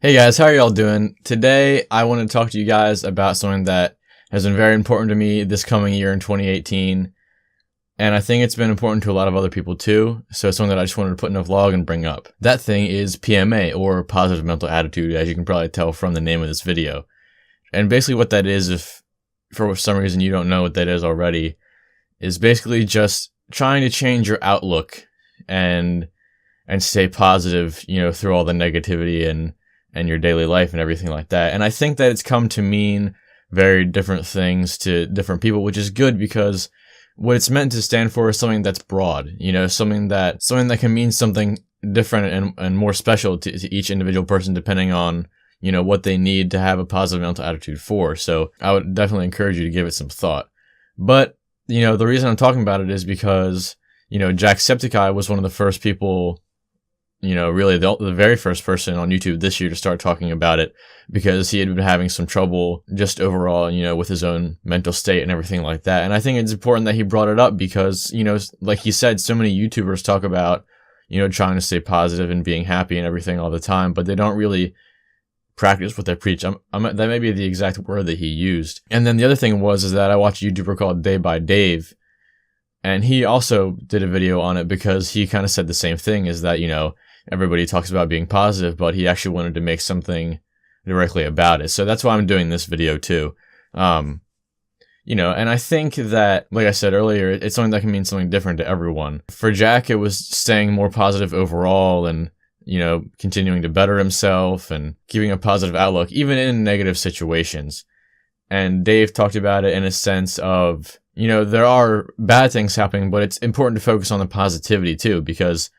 Hey guys, how are y'all doing? Today, I want to talk to you guys about something that has been very important to me this coming year in 2018, and I think it's been important to a lot of other people too, so it's something that I just wanted to put in a vlog and bring up. That thing is PMA, or Positive Mental Attitude, as you can probably tell from the name of this video. And basically what that is, if for some reason you don't know what that is already, is basically just trying to change your outlook and stay positive, through all the negativity and your daily life and everything like that. And I think that it's come to mean very different things to different people, which is good because what it's meant to stand for is something that's broad, something that can mean something different and more special to each individual person depending on, what they need to have a positive mental attitude for. So I would definitely encourage you to give it some thought. But, the reason I'm talking about it is because, Jacksepticeye was one of the first people, really the very first person on YouTube this year to start talking about it because he had been having some trouble just overall, with his own mental state and everything like that. And I think it's important that he brought it up because, like he said, so many YouTubers talk about, trying to stay positive and being happy and everything all the time, but they don't really practice what they preach. That may be the exact word that he used. And then the other thing is that I watched a YouTuber called Day by Dave, and he also did a video on it because he kind of said the same thing, is that, everybody talks about being positive, but he actually wanted to make something directly about it. So that's why I'm doing this video too. And I think that, like I said earlier, it's something that can mean something different to everyone. For Jack, it was staying more positive overall and, continuing to better himself and keeping a positive outlook, even in negative situations. And Dave talked about it in a sense of, there are bad things happening, but it's important to focus on the positivity too, because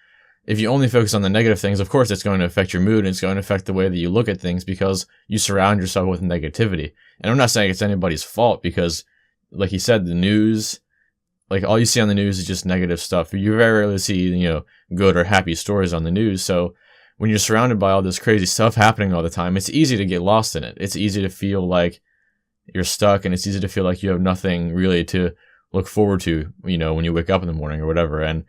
if you only focus on the negative things, of course, it's going to affect your mood and it's going to affect the way that you look at things because you surround yourself with negativity. And I'm not saying it's anybody's fault because, like he said, the news, like all you see on the news is just negative stuff. You very rarely see, good or happy stories on the news. So when you're surrounded by all this crazy stuff happening all the time, it's easy to get lost in it. It's easy to feel like you're stuck and it's easy to feel like you have nothing really to look forward to, when you wake up in the morning or whatever. And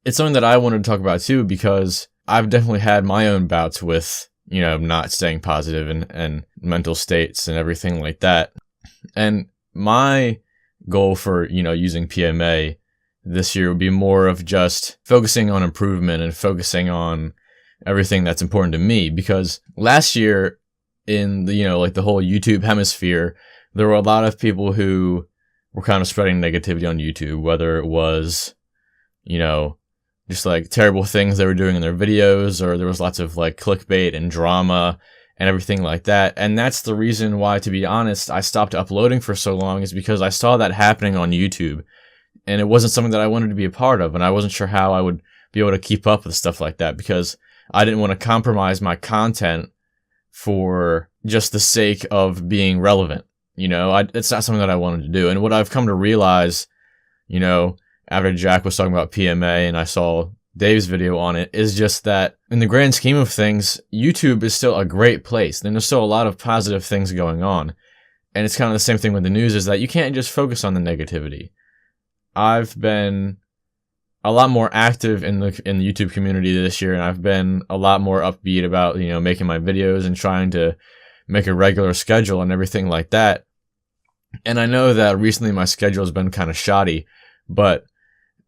it's something that I wanted to talk about too, because I've definitely had my own bouts with, not staying positive and mental states and everything like that. And my goal for, using PMA this year would be more of just focusing on improvement and focusing on everything that's important to me. Because last year in the, the whole YouTube hemisphere, there were a lot of people who were kind of spreading negativity on YouTube, whether it was, just like terrible things they were doing in their videos, or there was lots of like clickbait and drama and everything like that. And that's the reason why, to be honest, I stopped uploading for so long, is because I saw that happening on YouTube and it wasn't something that I wanted to be a part of. And I wasn't sure how I would be able to keep up with stuff like that because I didn't want to compromise my content for just the sake of being relevant. It's not something that I wanted to do. And what I've come to realize, after Jack was talking about PMA and I saw Dave's video on it, is just that in the grand scheme of things, YouTube is still a great place. And there's still a lot of positive things going on. And it's kind of the same thing with the news, is that you can't just focus on the negativity. I've been a lot more active in the YouTube community this year, and I've been a lot more upbeat about, making my videos and trying to make a regular schedule and everything like that. And I know that recently my schedule has been kind of shoddy, but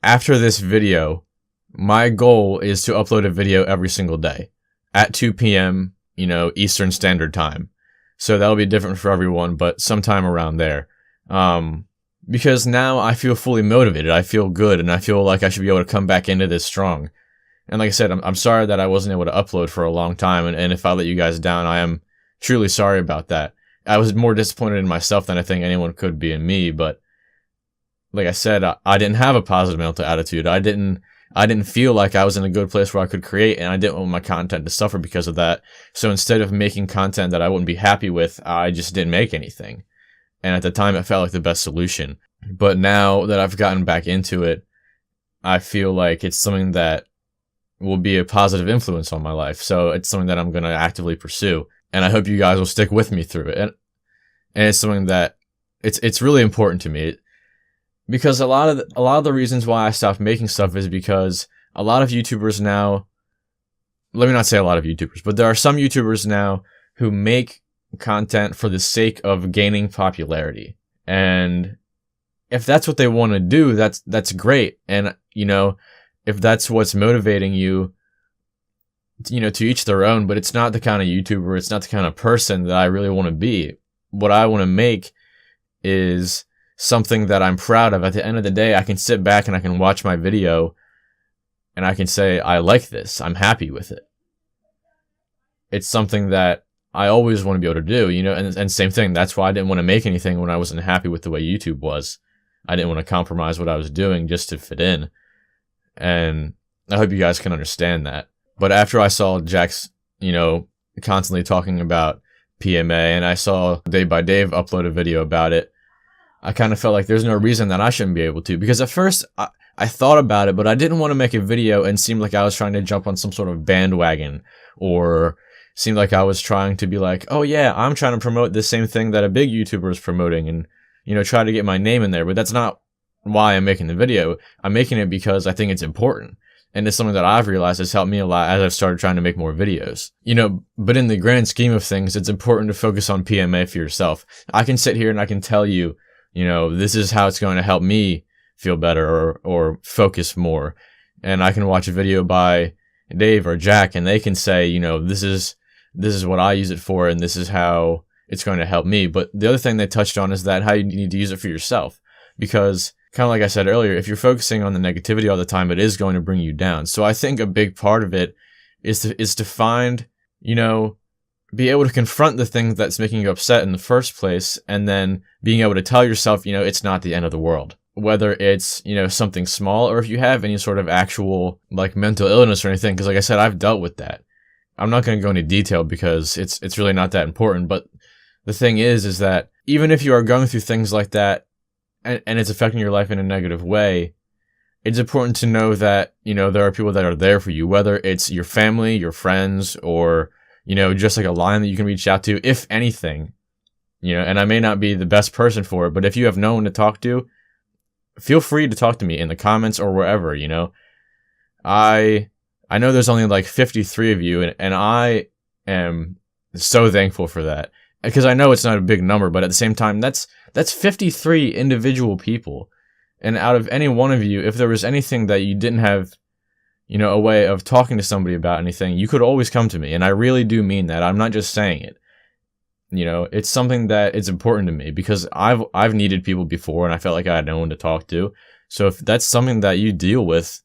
after this video, my goal is to upload a video every single day at 2 p.m., Eastern Standard Time. So that'll be different for everyone, but sometime around there. Because now I feel fully motivated. I feel good, and I feel like I should be able to come back into this strong. And like I said, I'm sorry that I wasn't able to upload for a long time, and if I let you guys down, I am truly sorry about that. I was more disappointed in myself than I think anyone could be in me, but like I said, I didn't have a positive mental attitude. I didn't feel like I was in a good place where I could create, and I didn't want my content to suffer because of that. So instead of making content that I wouldn't be happy with, I just didn't make anything. And at the time, it felt like the best solution. But now that I've gotten back into it, I feel like it's something that will be a positive influence on my life. So it's something that I'm going to actively pursue. And I hope you guys will stick with me through it. And it's something that it's really important to me. Because a lot of the reasons why I stopped making stuff is because a lot of YouTubers now let me not say a lot of YouTubers, but there are some YouTubers now who make content for the sake of gaining popularity. And if that's what they want to do, that's great. And, you know, if that's what's motivating you, you know, to each their own, but it's not the kind of YouTuber, it's not the kind of person that I really want to be. What I want to make is something that I'm proud of. At the end of the day, I can sit back and I can watch my video and I can say, I like this. I'm happy with it. It's something that I always want to be able to do, you know, and same thing. That's why I didn't want to make anything when I wasn't happy with the way YouTube was. I didn't want to compromise what I was doing just to fit in. And I hope you guys can understand that. But after I saw Jack's, you know, constantly talking about PMA, and I saw Dave by Dave upload a video about it, I kind of felt like there's no reason that I shouldn't be able to. Because at first, I thought about it, but I didn't want to make a video and seem like I was trying to jump on some sort of bandwagon, or seemed like I was trying to be like, oh yeah, I'm trying to promote the same thing that a big YouTuber is promoting, and, you know, try to get my name in there. But that's not why I'm making the video. I'm making it because I think it's important. And it's something that I've realized has helped me a lot as I've started trying to make more videos. You know, but in the grand scheme of things, it's important to focus on PMA for yourself. I can sit here and I can tell you, you know, this is how it's going to help me feel better or focus more. And I can watch a video by Dave or Jack and they can say, you know, this is what I use it for and this is how it's going to help me. But the other thing they touched on is that how you need to use it for yourself. Because kind of like I said earlier, if you're focusing on the negativity all the time, it is going to bring you down. So I think a big part of it is to find, you know, be able to confront the thing that's making you upset in the first place, and then being able to tell yourself, you know, it's not the end of the world. Whether it's, you know, something small, or if you have any sort of actual, like, mental illness or anything, because like I said, I've dealt with that. I'm not going to go into detail because it's really not that important, but the thing is that even if you are going through things like that, and it's affecting your life in a negative way, it's important to know that, you know, there are people that are there for you, whether it's your family, your friends, or, you know, just like a line that you can reach out to, if anything, you know, and I may not be the best person for it, but if you have no one to talk to, feel free to talk to me in the comments or wherever, you know. I know there's only like 53 of you, and I am so thankful for that. Because I know it's not a big number, but at the same time, that's 53 individual people. And out of any one of you, if there was anything that you didn't have, you know, a way of talking to somebody about anything, you could always come to me. And I really do mean that. I'm not just saying it. You know, it's something that is important to me because I've needed people before and I felt like I had no one to talk to. So if that's something that you deal with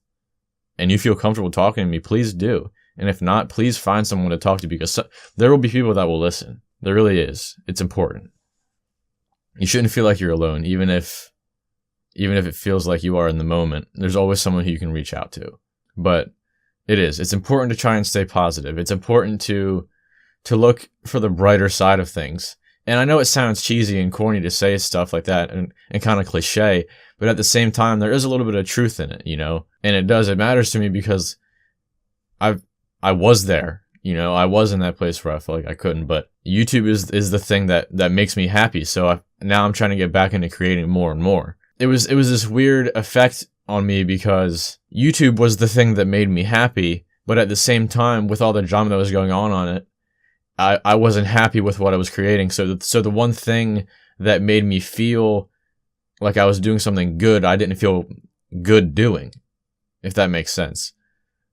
and you feel comfortable talking to me, please do. And if not, please find someone to talk to because there will be people that will listen. There really is. It's important. You shouldn't feel like you're alone, even if it feels like you are in the moment. There's always someone who you can reach out to. But it's important to try and stay positive. It's important to look for the brighter side of things. And I know it sounds cheesy and corny to say stuff like that and kind of cliche, but at the same time, there is a little bit of truth in it, you know? And it matters to me because I was there. You know, I was in that place where I felt like I couldn't, but YouTube is the thing that makes me happy. So now I'm trying to get back into creating more and more. It was this weird effect on me because YouTube was the thing that made me happy, but at the same time, with all the drama that was going on it, I wasn't happy with what I was creating. So the one thing that made me feel like I was doing something good, I didn't feel good doing, if that makes sense.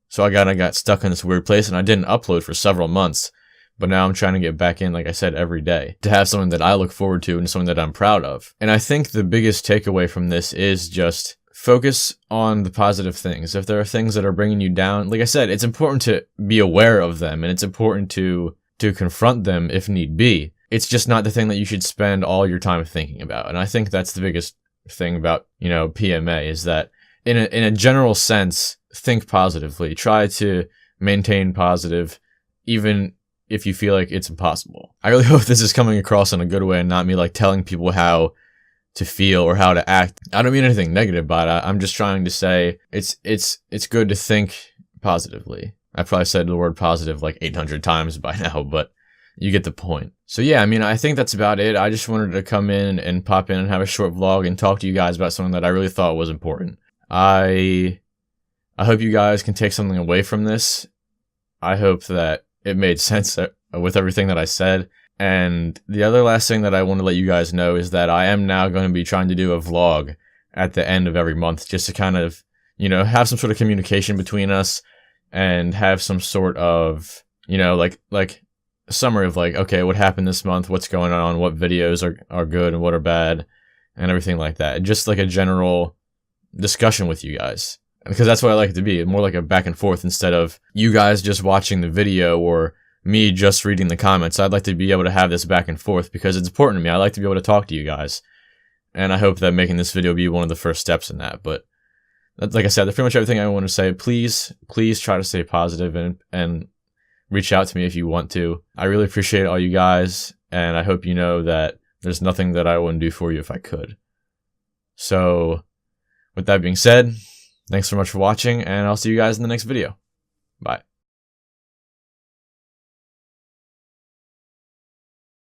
So I got stuck in this weird place and I didn't upload for several months. But now I'm trying to get back in, like I said, every day to have something that I look forward to and something that I'm proud of. And I think the biggest takeaway from this is just focus on the positive things. If there are things that are bringing you down, like I said, it's important to be aware of them and it's important to confront them if need be. It's just not the thing that you should spend all your time thinking about. And I think that's the biggest thing about, you know, PMA is that in a general sense, think positively. Try to maintain positive, even if you feel like it's impossible. I really hope this is coming across in a good way and not me like telling people how to feel or how to act. I don't mean anything negative by it. I'm just trying to say it's good to think positively. I probably said the word positive like 800 times by now, but you get the point. So yeah, I mean, I think that's about it. I just wanted to come in and pop in and have a short vlog and talk to you guys about something that I really thought was important. I hope you guys can take something away from this. I hope that it made sense with everything that I said. And the other last thing that I want to let you guys know is that I am now going to be trying to do a vlog at the end of every month, just to kind of, have some sort of communication between us and have some sort of, like a summary of like, okay, what happened this month, what's going on, what videos are good and what are bad, and everything like that. Just like a general discussion with you guys. Because that's what I like it to be, more like a back and forth instead of you guys just watching the video or me just reading the comments. I'd like to be able to have this back and forth because it's important to me. I like to be able to talk to you guys. And I hope that making this video be one of the first steps in that. But like I said, that's pretty much everything I want to say. Please try to stay positive and reach out to me if you want to. I really appreciate all you guys, and I hope you know that there's nothing that I wouldn't do for you if I could. So, with that being said, thanks so much for watching, and I'll see you guys in the next video. Bye.